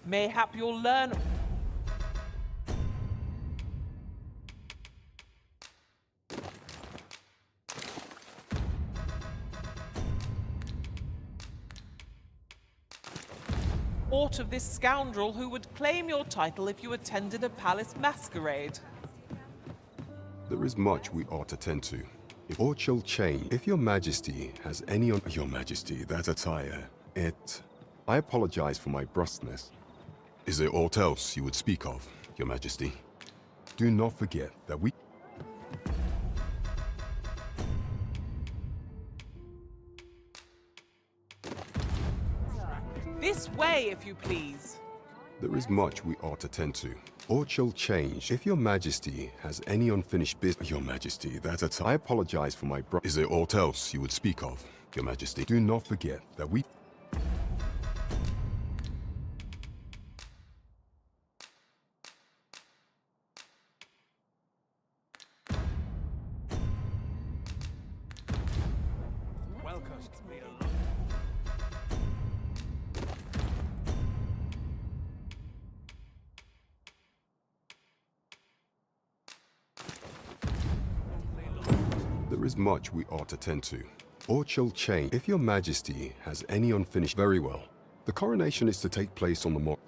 Mayhap you'll learn. Aught of this scoundrel who would claim your title if you attended a palace masquerade. There is much we ought to tend to. If aught shall change, if your majesty has any on— Your majesty, that attire, it— I apologize for my brusqueness. Is there aught else you would speak of, your majesty? Do not forget that we— This way, if you please. There is much we ought to tend to. Aught shall change. If your majesty has any unfinished business— Your majesty, that attire— I apologize for my Is there aught else you would speak of, your majesty? Do not forget that we— Welcome to me. There is much we ought to tend to. Aught shall change. If your majesty has any unfinished— Very well. The coronation is to take place on the morrow.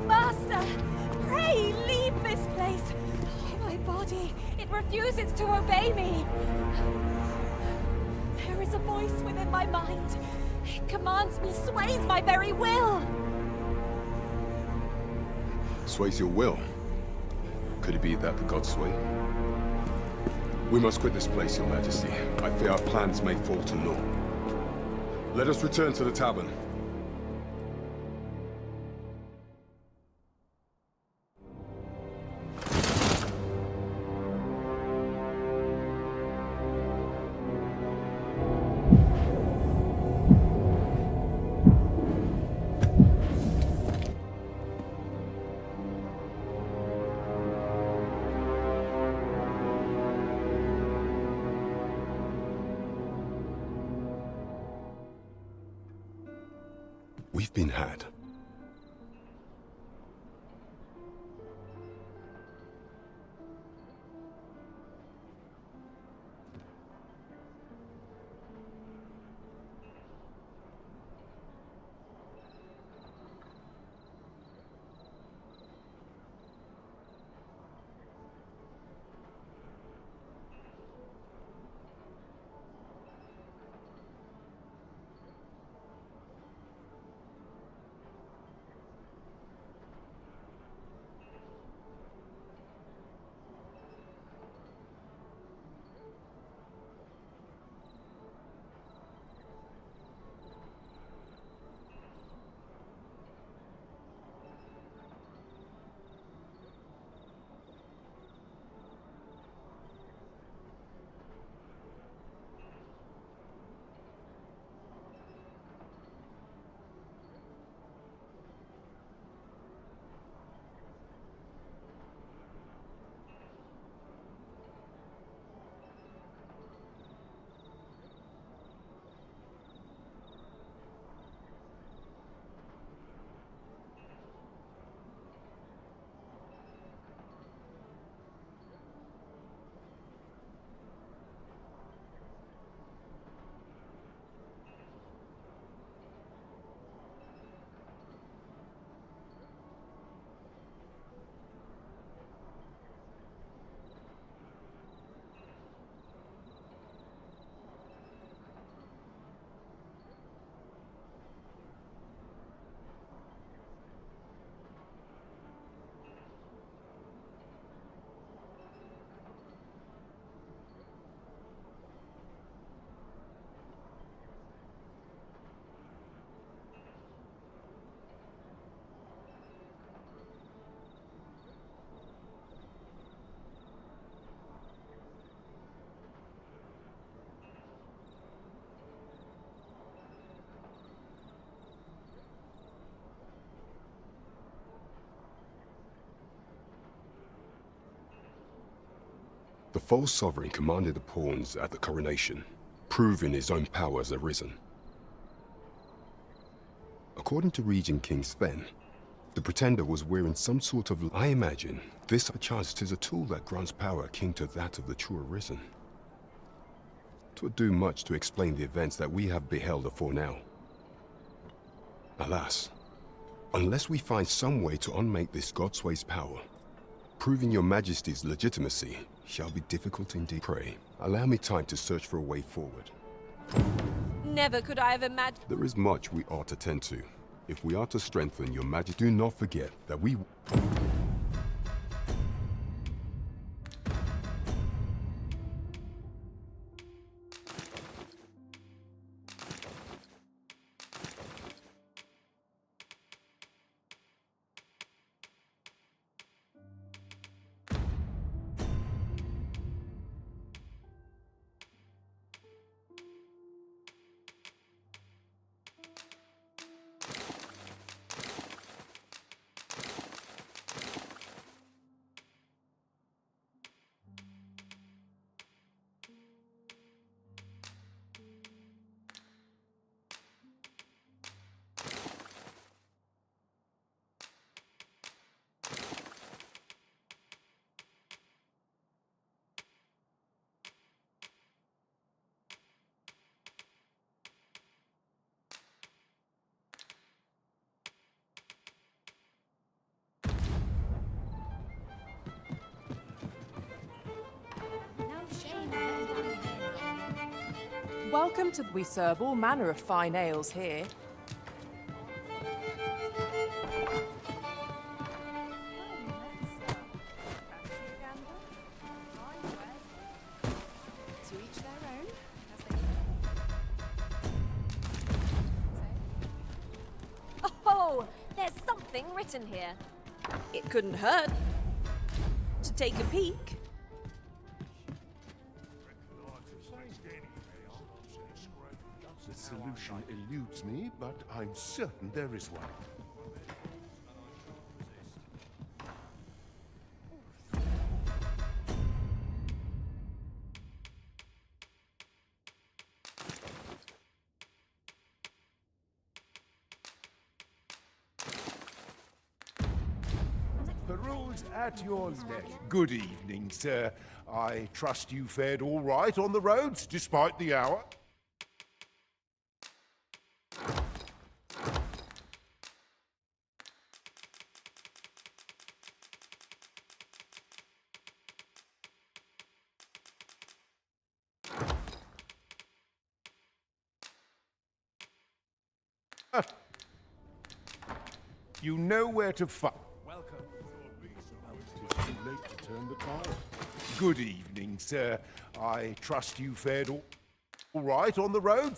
Master, pray leave this place. My body, it refuses to obey me. There is a voice within my mind. It commands me, sways my very will. Sways your will? Could it be that the gods sway? We must quit this place, your majesty. I fear our plans may fall to naught. Let us return to the tavern. We've been had. The false sovereign commanded the pawns at the coronation, proving his own power has arisen. According to Regent King Sven, the pretender was wearing some sort of... I imagine this perchance 'tis a tool that grants power akin to that of the true arisen. 'Twould do much to explain the events that we have beheld afore now. Alas, unless we find some way to unmake this Godsway's power, proving your majesty's legitimacy shall be difficult indeed. Pray, allow me time to search for a way forward. Never could I have imagined. There is much we ought to tend to. If we are to strengthen your majesty, do not forget that we... Welcome to... We serve all manner of fine ales here. To each their own, Oh, there's something written here. It couldn't hurt to take a peek. The solution eludes me, but I'm certain there is one. Peruse at your leisure. Good evening, sir. I trust you fared all right on the roads, despite the hour. You know where to find. Welcome. It is too late to turn the tide. Good evening, sir. I trust you fared all right on the road?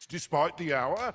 Despite the hour?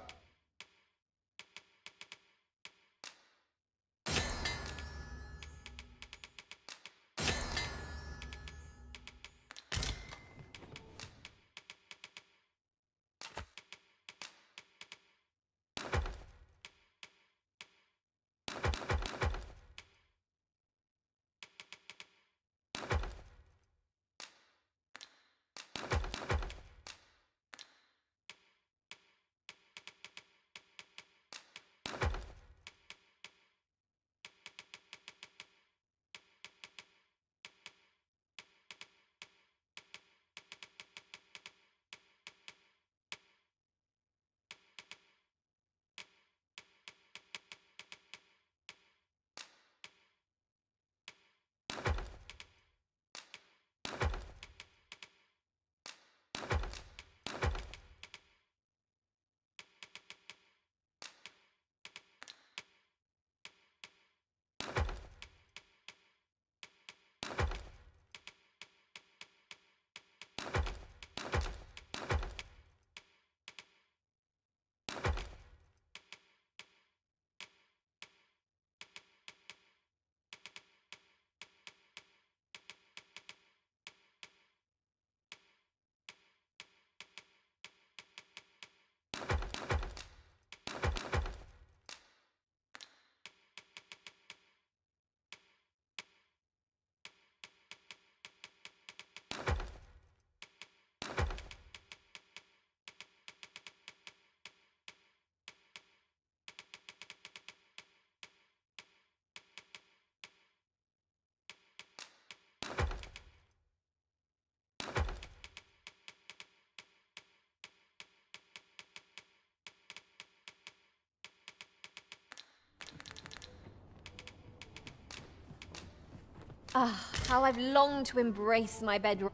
Ah, how I've longed to embrace my bedroom.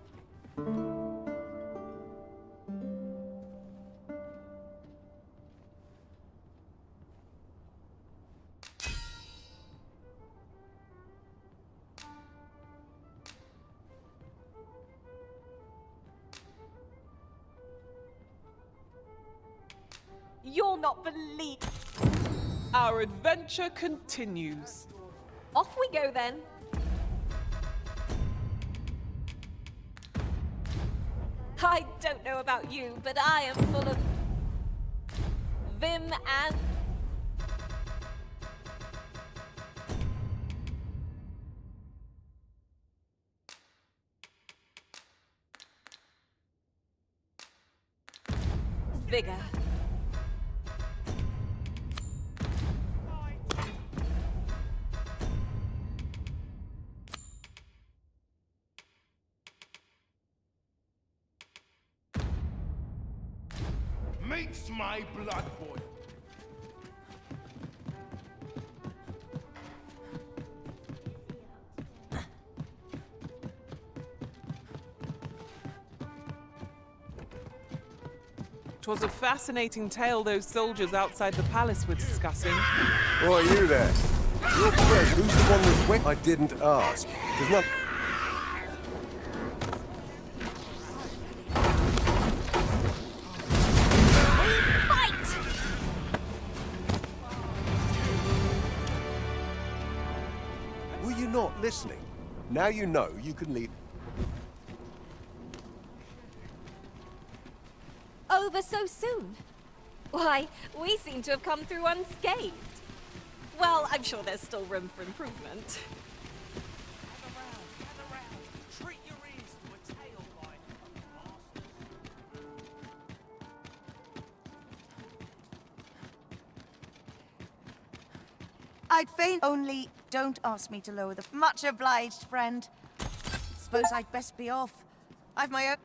You'll not believe. Our adventure continues. Off we go then. I don't know about you, but I am full of vim and... vigor. Makes my blood boil. Twas a fascinating tale those soldiers outside the palace were discussing. What are you there? Your friend, who's the one with wet? I didn't ask. There's not... Were you not listening? Now you know you can leave. Over so soon? Why, we seem to have come through unscathed. Well, I'm sure there's still room for improvement. I'd fain only don't ask me to lower the... Much obliged, friend. Suppose I'd best be off. I've my own...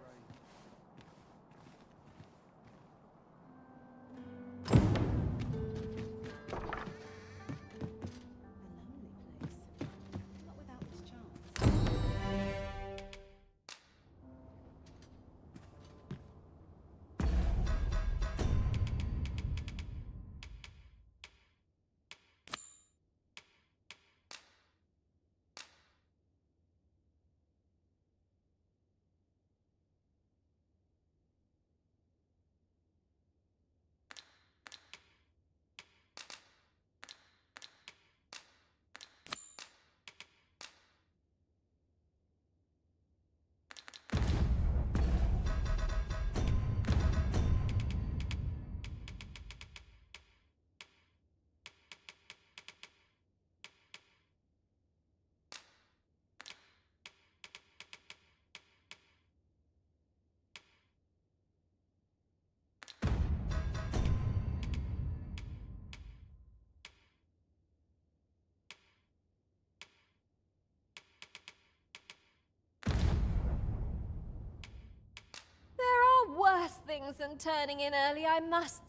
Worse things than turning in early, I must...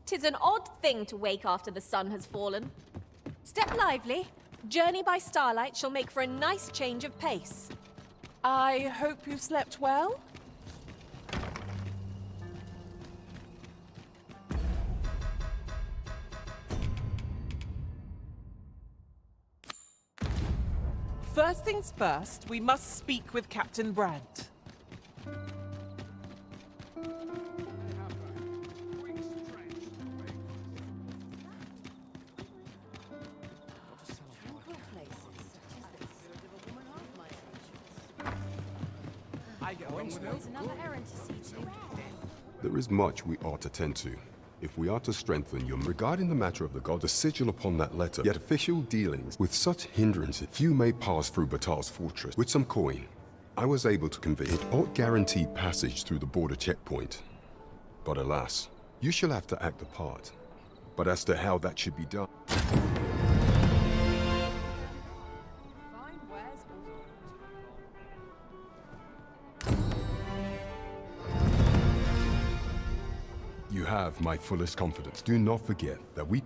Tis an odd thing to wake after the sun has fallen. Step lively. Journey by starlight shall make for a nice change of pace. I hope you slept well? First things first, we must speak with Captain Brandt. There is much we ought to tend to. If we are to strengthen your... Regarding the matter of the god, the sigil upon that letter, yet official dealings with such hindrances, few may pass through Batal's fortress. With some coin, I was able to convey it ought guaranteed passage through the border checkpoint. But alas, you shall have to act the part. But as to how that should be done... You have my fullest confidence. Do not forget that we...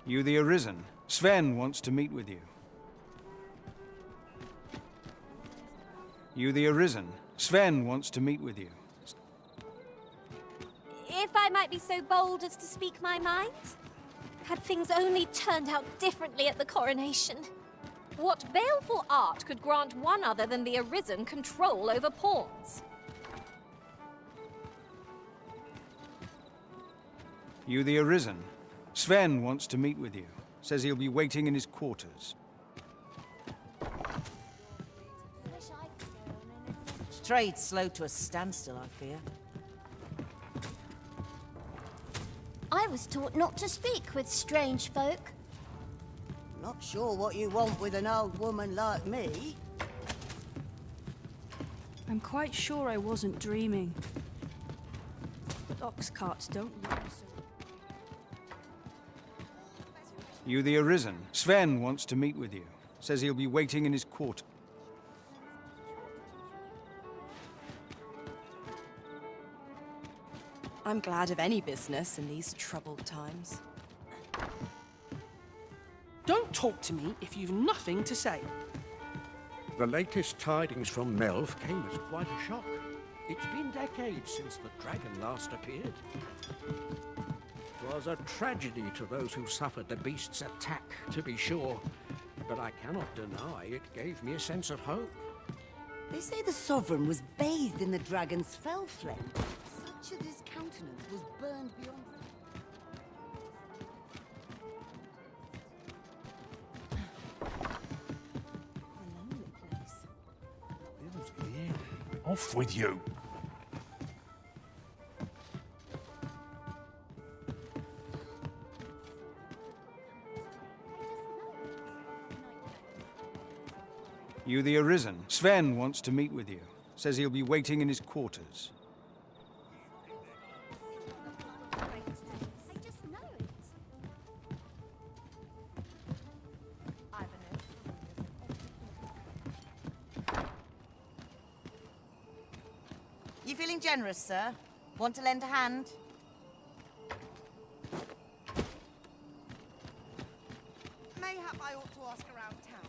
You the Arisen. Sven wants to meet with you. You the Arisen. Sven wants to meet with you. If I might be so bold as to speak my mind, had things only turned out differently at the coronation. What baleful art could grant one other than the Arisen control over pawns? You the Arisen. Sven wants to meet with you. Says he'll be waiting in his quarters. Trade's slow to a standstill, I fear. I was taught not to speak with strange folk. Not sure what you want with an old woman like me. I'm quite sure I wasn't dreaming. But ox carts don't run so... You the Arisen. Sven wants to meet with you. Says he'll be waiting in his quarters. I'm glad of any business in these troubled times. Don't talk to me if you've nothing to say. The latest tidings from Melv came as quite a shock. It's been decades since the dragon last appeared. It was a tragedy to those who suffered the beast's attack, to be sure. But I cannot deny it gave me a sense of hope. They say the Sovereign was bathed in the dragon's fell flame. Such that his countenance was burned beyond Off with you. You the Arisen. Sven wants to meet with you. Says he'll be waiting in his quarters. I just know it. You feeling generous, sir? Want to lend a hand? Mayhap I ought to ask around town.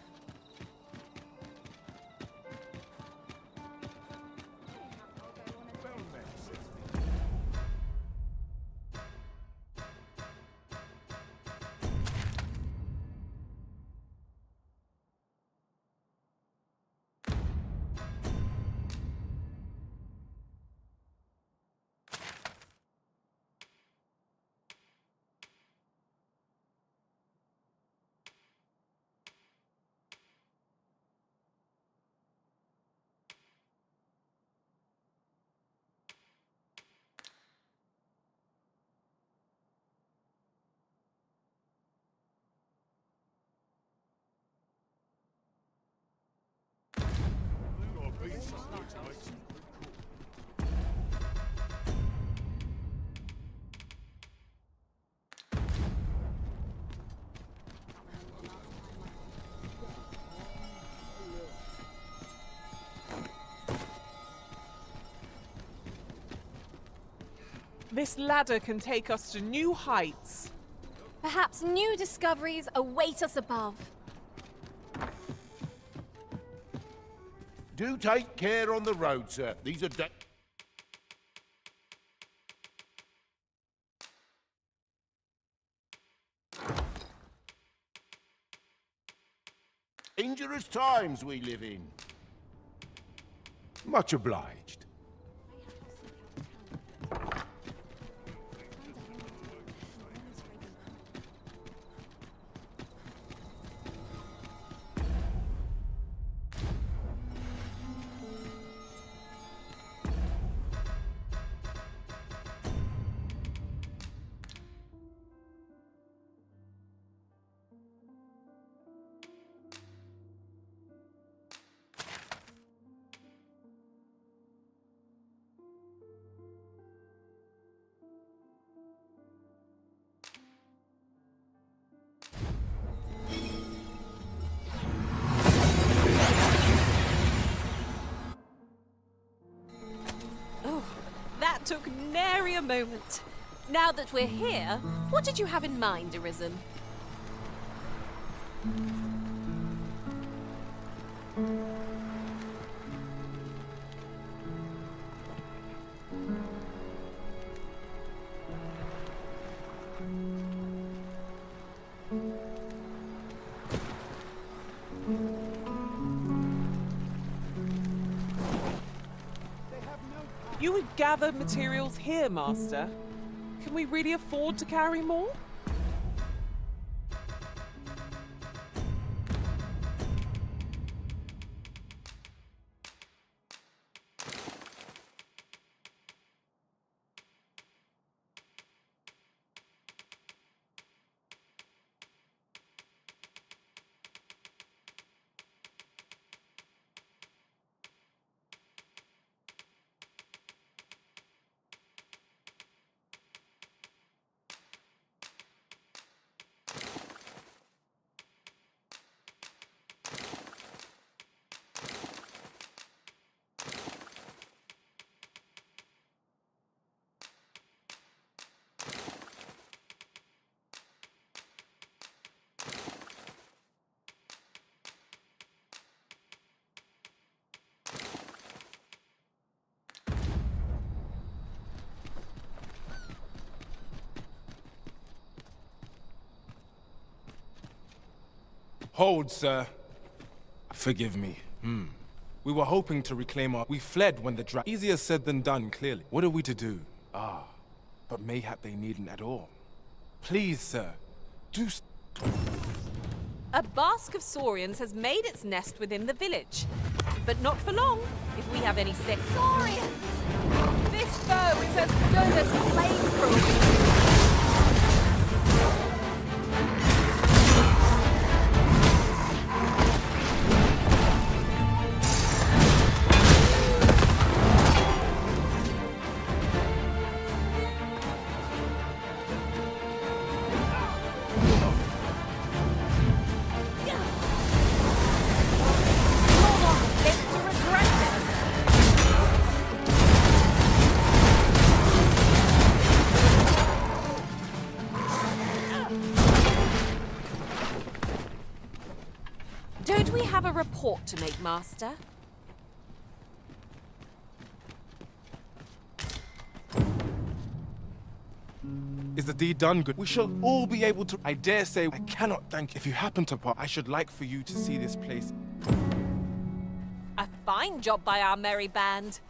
This ladder can take us to new heights. Perhaps new discoveries await us above. Do take care on the road, sir. These are dangerous times we live in. Much obliged. That took nary a moment. Now that we're here, what did you have in mind, Arisen? You would gather materials here, Master. Can we really afford to carry more? Hold, sir. Forgive me. We were hoping to reclaim our... We fled when the Easier said than done, clearly. What are we to do? But mayhap they needn't at all. Please, sir. Do... A bask of saurians has made its nest within the village. But not for long, if we have any sick... Saurians! This foe is as good as flamethrower. Don't we have a report to make, Master? Is the deed done good? We shall all be able to... I dare say, I cannot thank you. If you happen to part, I should like for you to see this place. A fine job by our merry band.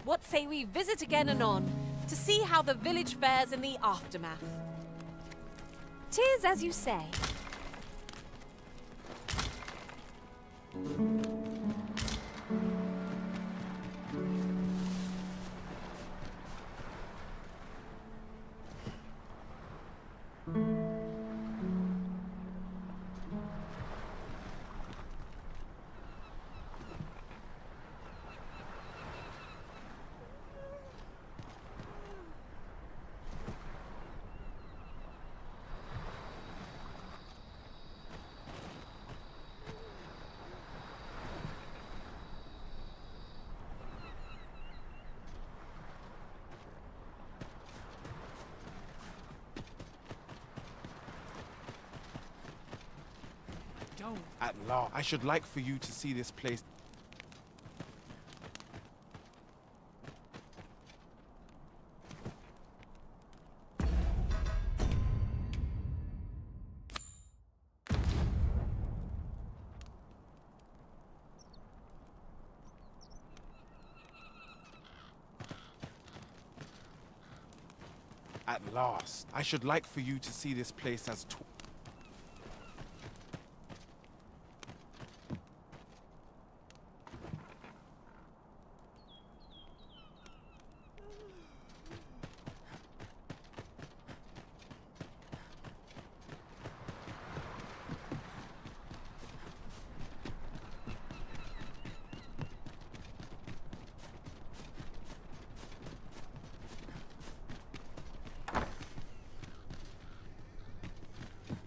What say we visit again anon, to see how the village fares in the aftermath? 'Tis as you say. At last, I should like for you to see this place. At last, I should like for you to see this place as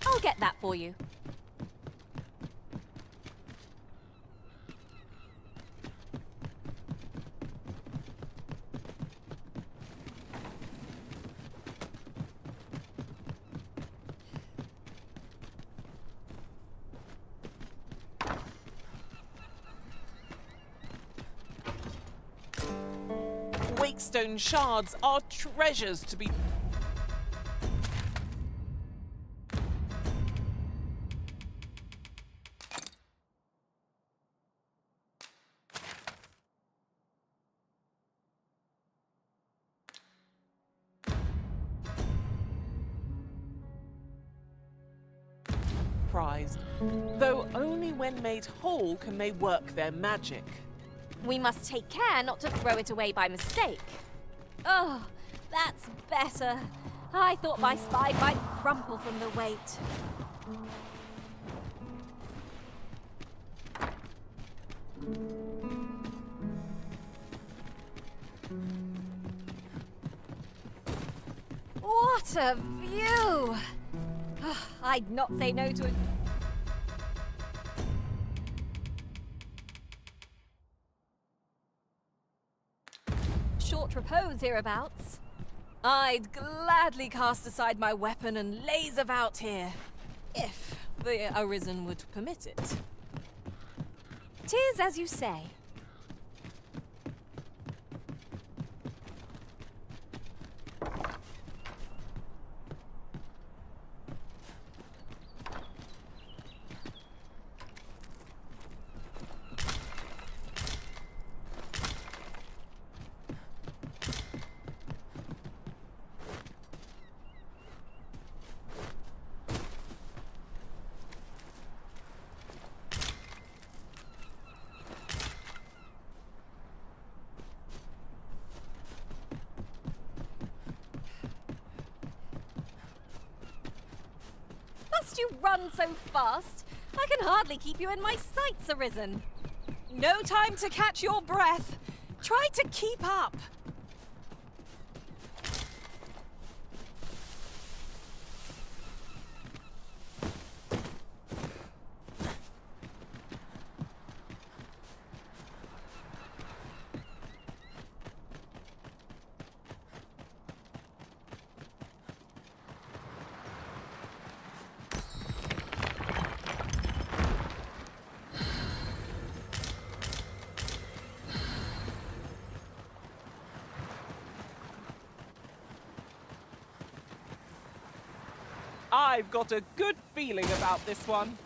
I'll get that for you. wakestone shards are treasures to be... prized, though only when made whole can they work their magic. We must take care not to throw it away by mistake. Oh, that's better. I thought my spine might crumple from the weight. What a view! I'd not say no to it. Short repose hereabouts. I'd gladly cast aside my weapon and laze about here, if the Arisen would permit it. 'Tis as you say. Must you run so fast? I can hardly keep you in my sights, Arisen. No time to catch your breath. Try to keep up. I've got a good feeling about this one.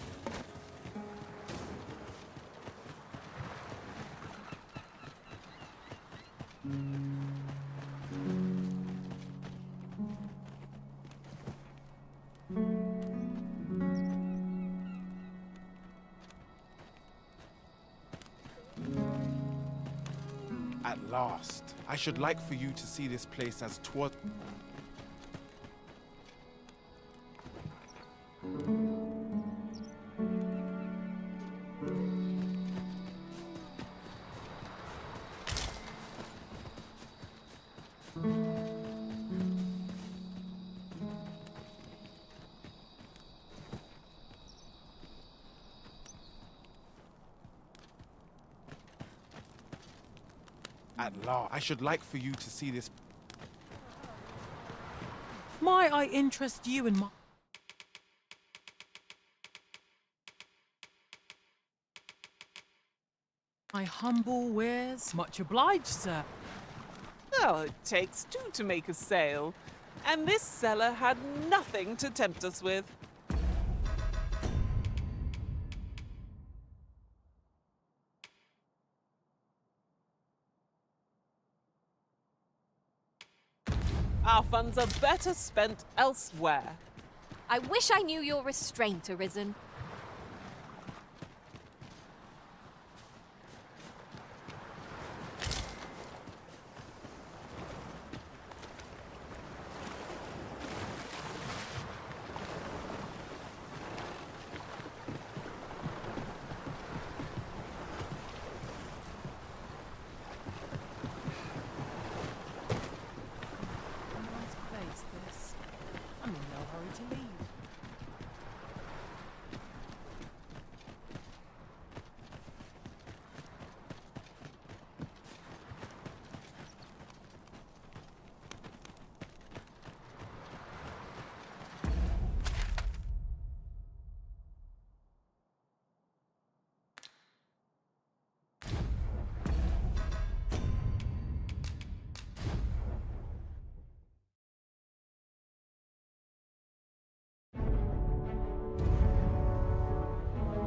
At last. I should like for you to see this place as toward... At last. I should like for you to see this... Might I interest you in my humble wares? Much obliged, sir. Oh, it takes two to make a sale. And this seller had nothing to tempt us with. Our funds are better spent elsewhere. I wish I knew your restraint, Arisen.